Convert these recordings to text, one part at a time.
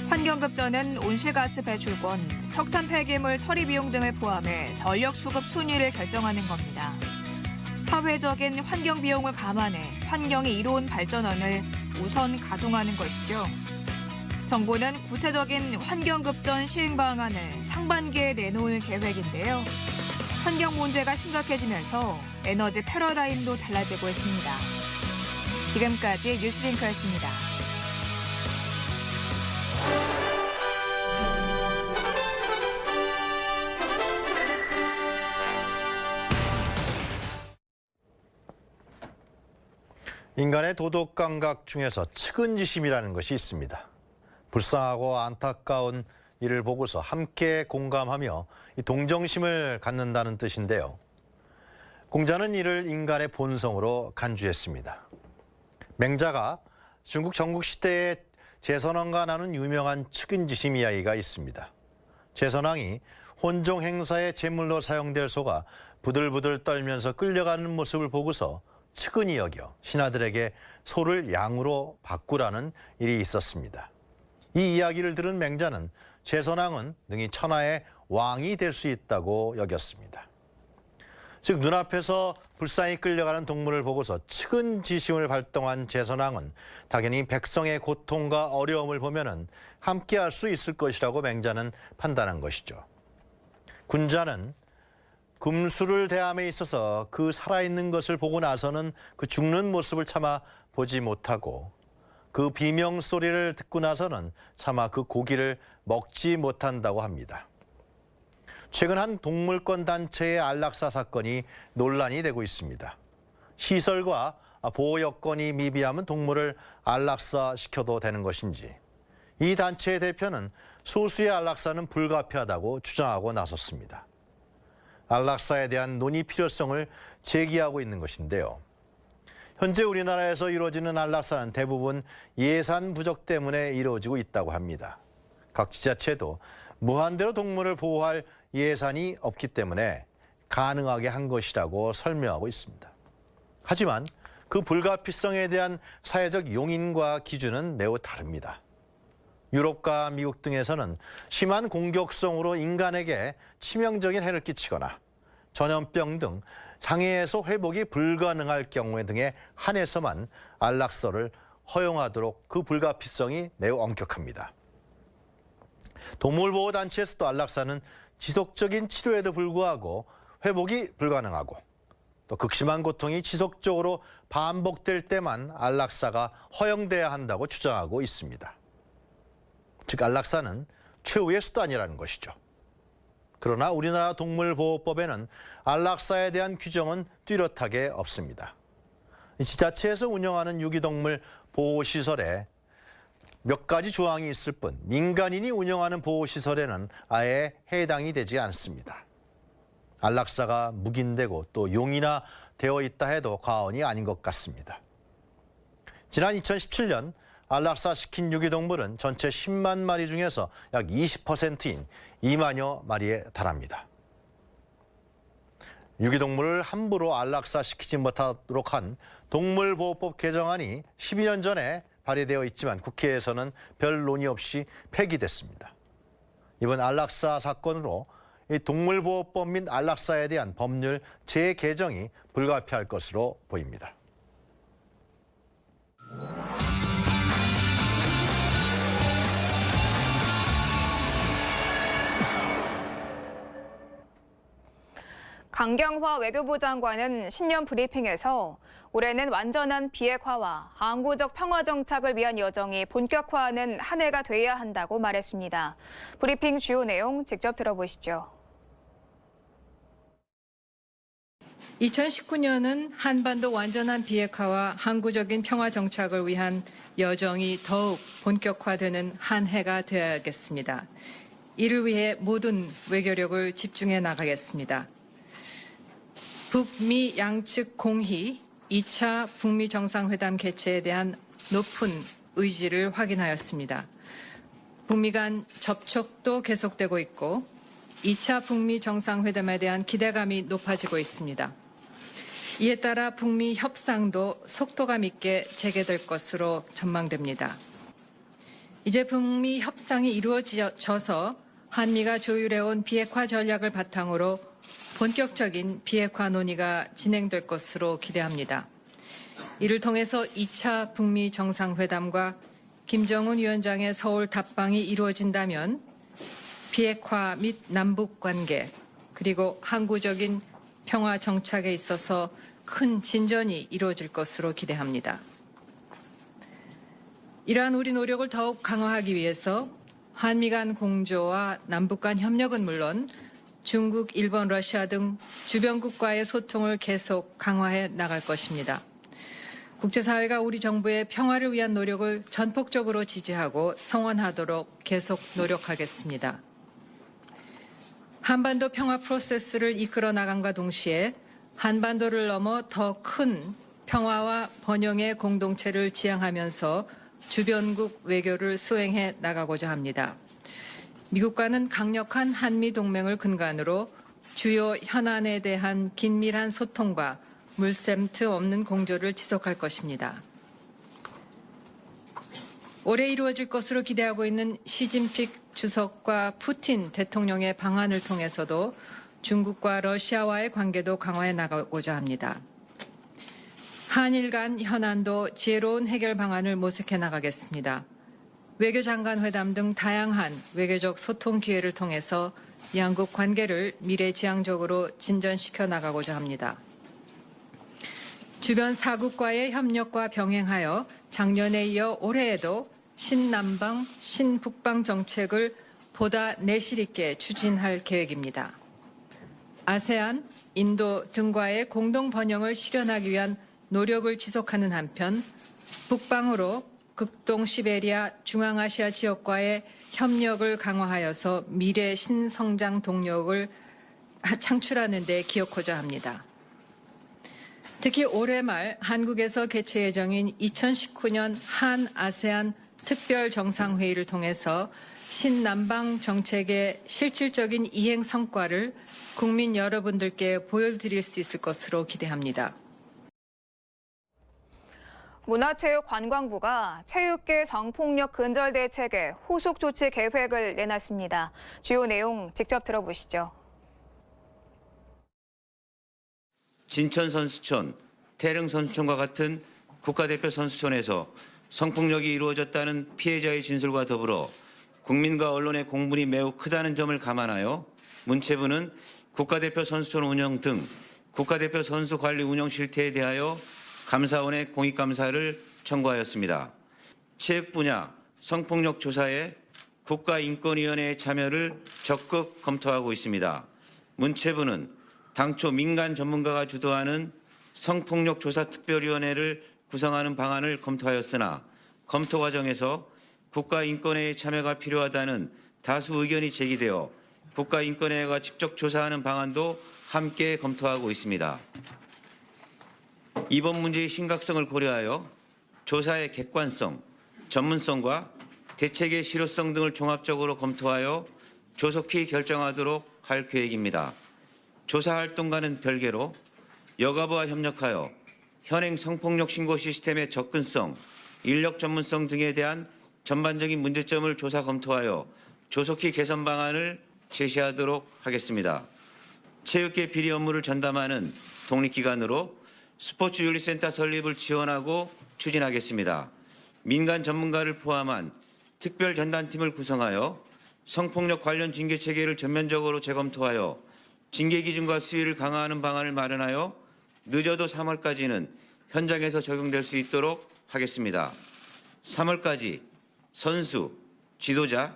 환경급전은 온실가스 배출권, 석탄 폐기물 처리 비용 등을 포함해 전력 수급 순위를 결정하는 겁니다. 사회적인 환경 비용을 감안해 환경이 이로운 발전원을 우선 가동하는 것이죠. 정부는 구체적인 환경급전 시행 방안을 상반기에 내놓을 계획인데요. 환경 문제가 심각해지면서 에너지 패러다임도 달라지고 있습니다. 지금까지 뉴스링크였습니다. 인간의 도덕 감각 중에서 측은지심이라는 것이 있습니다. 불쌍하고 안타까운 이를 보고서 함께 공감하며 동정심을 갖는다는 뜻인데요. 공자는 이를 인간의 본성으로 간주했습니다. 맹자가 중국 전국시대에 제선왕과 나눈 유명한 측은지심 이야기가 있습니다. 제선왕이 혼종 행사의 제물로 사용될 소가 부들부들 떨면서 끌려가는 모습을 보고서 측은히 여겨 신하들에게 소를 양으로 바꾸라는 일이 있었습니다. 이 이야기를 들은 맹자는 제선왕은 능히 천하의 왕이 될 수 있다고 여겼습니다. 즉 눈앞에서 불쌍히 끌려가는 동물을 보고서 측은지심을 발동한 제선왕은 당연히 백성의 고통과 어려움을 보면은 함께할 수 있을 것이라고 맹자는 판단한 것이죠. 군자는 금수를 대함에 있어서 그 살아있는 것을 보고 나서는 그 죽는 모습을 차마 보지 못하고 그 비명 소리를 듣고 나서는 차마 그 고기를 먹지 못한다고 합니다. 최근 한 동물권 단체의 안락사 사건이 논란이 되고 있습니다. 시설과 보호 여건이 미비하면 동물을 안락사시켜도 되는 것인지, 이 단체의 대표는 소수의 안락사는 불가피하다고 주장하고 나섰습니다. 안락사에 대한 논의 필요성을 제기하고 있는 것인데요. 현재 우리나라에서 이루어지는 안락사는 대부분 예산 부족 때문에 이루어지고 있다고 합니다. 각 지자체도 무한대로 동물을 보호할 예산이 없기 때문에 가능하게 한 것이라고 설명하고 있습니다. 하지만 그 불가피성에 대한 사회적 용인과 기준은 매우 다릅니다. 유럽과 미국 등에서는 심한 공격성으로 인간에게 치명적인 해를 끼치거나 전염병 등 장애에서 회복이 불가능할 경우에 등에 한해서만 안락사를 허용하도록 그 불가피성이 매우 엄격합니다. 동물보호단체에서도 안락사는 지속적인 치료에도 불구하고 회복이 불가능하고 또 극심한 고통이 지속적으로 반복될 때만 안락사가 허용돼야 한다고 주장하고 있습니다. 즉 안락사는 최후의 수단이라는 것이죠. 그러나 우리나라 동물보호법에는 안락사에 대한 규정은 뚜렷하게 없습니다. 지자체에서 운영하는 유기동물 보호시설에 몇 가지 조항이 있을 뿐 민간인이 운영하는 보호시설에는 아예 해당이 되지 않습니다. 안락사가 묵인되고 또 용이나 되어 있다 해도 과언이 아닌 것 같습니다. 지난 2017년 안락사 시킨 유기동물은 전체 10만 마리 중에서 약 20%인 2만여 마리에 달합니다. 유기동물을 함부로 안락사 시키지 못하도록 한 동물보호법 개정안이 12년 전에 발의되어 있지만 국회에서는 별 논의 없이 폐기됐습니다. 이번 안락사 사건으로 이 동물보호법 및 안락사에 대한 법률 재개정이 불가피할 것으로 보입니다. 강경화 외교부 장관은 신년 브리핑에서 올해는 완전한 비핵화와 항구적 평화 정착을 위한 여정이 본격화하는 한 해가 돼야 한다고 말했습니다. 브리핑 주요 내용 직접 들어보시죠. 2019년은 한반도 완전한 비핵화와 항구적인 평화 정착을 위한 여정이 더욱 본격화되는 한 해가 되어야겠습니다. 이를 위해 모든 외교력을 집중해 나가겠습니다. 북미 양측 공히 2차 북미 정상회담 개최에 대한 높은 의지를 확인하였습니다. 북미 간 접촉도 계속되고 있고 2차 북미 정상회담에 대한 기대감이 높아지고 있습니다. 이에 따라 북미 협상도 속도감 있게 재개될 것으로 전망됩니다. 이제 북미 협상이 이루어져서 한미가 조율해온 비핵화 전략을 바탕으로 본격적인 비핵화 논의가 진행될 것으로 기대합니다. 이를 통해서 2차 북미 정상회담과 김정은 위원장의 서울 답방이 이루어진다면 비핵화 및 남북 관계 그리고 항구적인 평화 정착에 있어서 큰 진전이 이루어질 것으로 기대합니다. 이러한 우리 노력을 더욱 강화하기 위해서 한미 간 공조와 남북 간 협력은 물론 중국, 일본, 러시아 등 주변국과의 소통을 계속 강화해 나갈 것입니다. 국제사회가 우리 정부의 평화를 위한 노력을 전폭적으로 지지하고 성원하도록 계속 노력하겠습니다. 한반도 평화 프로세스를 이끌어 나감과 동시에 한반도를 넘어 더 큰 평화와 번영의 공동체를 지향하면서 주변국 외교를 수행해 나가고자 합니다. 미국과는 강력한 한미 동맹을 근간으로 주요 현안에 대한 긴밀한 소통과 물샘 틈 없는 공조를 지속할 것입니다. 올해 이루어질 것으로 기대하고 있는 시진핑 주석과 푸틴 대통령의 방한을 통해서도 중국과 러시아와의 관계도 강화해 나가고자 합니다. 한일 간 현안도 지혜로운 해결 방안을 모색해 나가겠습니다. 외교장관 회담 등 다양한 외교적 소통 기회를 통해서 양국 관계를 미래지향적으로 진전시켜 나가고자 합니다. 주변 4국과의 협력과 병행하여 작년에 이어 올해에도 신남방, 신북방 정책을 보다 내실 있게 추진할 계획입니다. 아세안, 인도 등과의 공동 번영을 실현하기 위한 노력을 지속하는 한편 북방으로 극동 시베리아, 중앙아시아 지역과의 협력을 강화하여서 미래 신성장 동력을 창출하는 데 기여하고자 합니다. 특히 올해 말 한국에서 개최 예정인 2019년 한-아세안 특별 정상회의를 통해서 신남방 정책의 실질적인 이행 성과를 국민 여러분들께 보여드릴 수 있을 것으로 기대합니다. 문화체육관광부가 체육계 성폭력 근절 대책에 후속 조치 계획을 내놨습니다. 주요 내용 직접 들어보시죠. 진천 선수촌, 태릉 선수촌과 같은 국가대표 선수촌에서 성폭력이 이루어졌다는 피해자의 진술과 더불어 국민과 언론의 공분이 매우 크다는 점을 감안하여 문체부는 국가대표 선수촌 운영 등 국가대표 선수 관리 운영 실태에 대하여 감사원에 공익감사를 청구하였습니다. 체육 분야 성폭력 조사에 국가인권위원회의 참여를 적극 검토하고 있습니다. 문체부는 당초 민간 전문가가 주도하는 성폭력 조사 특별위원회를 구성하는 방안을 검토하였으나 검토 과정에서 국가인권회의 참여가 필요하다는 다수 의견이 제기되어 국가인권회가 직접 조사하는 방안도 함께 검토하고 있습니다. 이번 문제의 심각성을 고려하여 조사의 객관성, 전문성과 대책의 실효성 등을 종합적으로 검토하여 조속히 결정하도록 할 계획입니다. 조사 활동과는 별개로 여가부와 협력하여 현행 성폭력 신고 시스템의 접근성, 인력 전문성 등에 대한 전반적인 문제점을 조사 검토하여 조속히 개선 방안을 제시하도록 하겠습니다. 체육계 비리 업무를 전담하는 독립기관으로 스포츠윤리센터 설립을 지원하고 추진하겠습니다. 민간 전문가를 포함한 특별 전담팀을 구성하여 성폭력 관련 징계 체계를 전면적으로 재검토하여 징계 기준과 수위를 강화하는 방안을 마련하여 늦어도 3월까지는 현장에서 적용될 수 있도록 하겠습니다. 3월까지 선수, 지도자,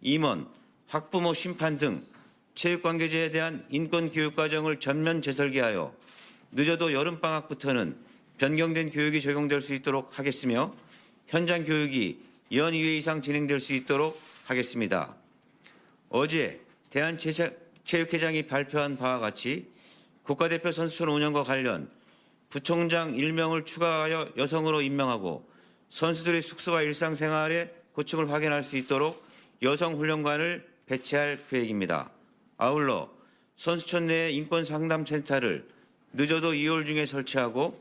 임원, 학부모, 심판 등 체육관계자에 대한 인권교육 과정을 전면 재설계하여 늦어도 여름방학부터는 변경된 교육이 적용될 수 있도록 하겠으며 현장 교육이 연 2회 이상 진행될 수 있도록 하겠습니다. 어제 대한체육회장이 발표한 바와 같이 국가대표 선수촌 운영과 관련 부총장 1명을 추가하여 여성으로 임명하고 선수들의 숙소와 일상생활의 고충을 확인할 수 있도록 여성훈련관을 배치할 계획입니다. 아울러 선수촌 내에 인권상담센터를 늦어도 2월 중에 설치하고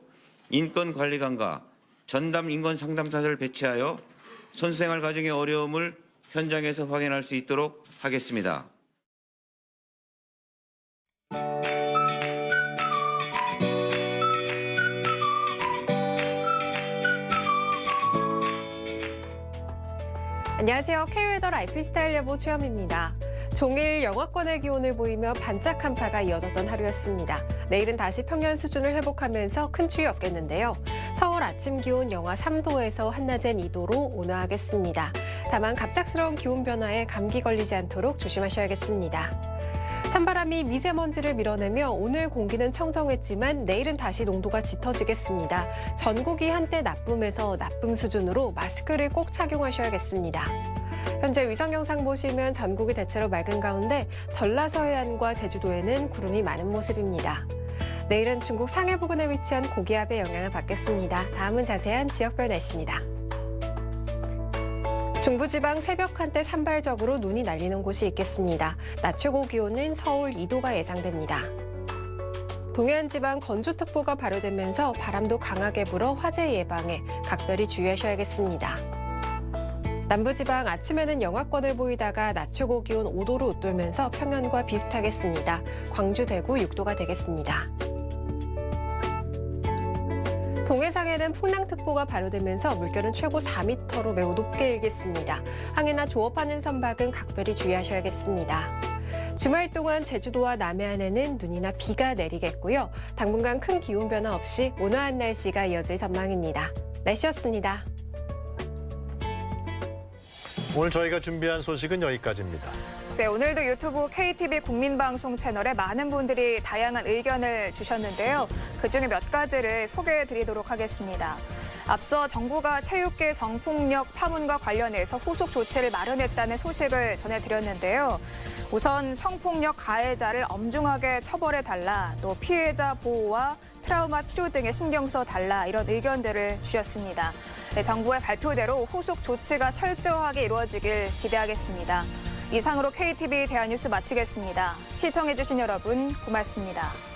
인권관리관과 전담 인권상담사를 배치하여 선수생활 과정의 어려움을 현장에서 확인할 수 있도록 하겠습니다. 안녕하세요. K웨더 라이프스타일 예보 최현미입니다. 종일 영하권의 기온을 보이며 반짝 한파가 이어졌던 하루였습니다. 내일은 다시 평년 수준을 회복하면서 큰 추위 없겠는데요. 서울 아침 기온 영하 3도에서 한낮엔 2도로 온화하겠습니다. 다만 갑작스러운 기온 변화에 감기 걸리지 않도록 조심하셔야겠습니다. 찬바람이 미세먼지를 밀어내며 오늘 공기는 청정했지만 내일은 다시 농도가 짙어지겠습니다. 전국이 한때 나쁨에서 나쁨 수준으로 마스크를 꼭 착용하셔야겠습니다. 현재 위성 영상 보시면 전국이 대체로 맑은 가운데 전라서 해안과 제주도에는 구름이 많은 모습입니다. 내일은 중국 상해 부근에 위치한 고기압의 영향을 받겠습니다. 다음은 자세한 지역별 날씨입니다. 중부지방 새벽 한때 산발적으로 눈이 날리는 곳이 있겠습니다. 낮 최고 기온은 서울 2도가 예상됩니다. 동해안 지방 건조특보가 발효되면서 바람도 강하게 불어 화재 예방에 각별히 주의하셔야겠습니다. 남부지방 아침에는 영하권을 보이다가 낮 최고 기온 5도로 웃돌면서 평년과 비슷하겠습니다. 광주, 대구 6도가 되겠습니다. 동해상에는 풍랑특보가 발효되면서 물결은 최고 4m로 매우 높게 일겠습니다. 항해나 조업하는 선박은 각별히 주의하셔야겠습니다. 주말 동안 제주도와 남해안에는 눈이나 비가 내리겠고요. 당분간 큰 기온 변화 없이 온화한 날씨가 이어질 전망입니다. 날씨였습니다. 오늘 저희가 준비한 소식은 여기까지입니다. 네, 오늘도 유튜브 KTV 국민방송 채널에 많은 분들이 다양한 의견을 주셨는데요. 그중에 몇 가지를 소개해드리도록 하겠습니다. 앞서 정부가 체육계 성폭력 파문과 관련해서 후속 조치를 마련했다는 소식을 전해드렸는데요. 우선 성폭력 가해자를 엄중하게 처벌해달라, 또 피해자 보호와 트라우마 치료 등에 신경 써달라, 이런 의견들을 주셨습니다. 네, 정부의 발표대로 후속 조치가 철저하게 이루어지길 기대하겠습니다. 이상으로 KTV 대한뉴스 마치겠습니다. 시청해주신 여러분 고맙습니다.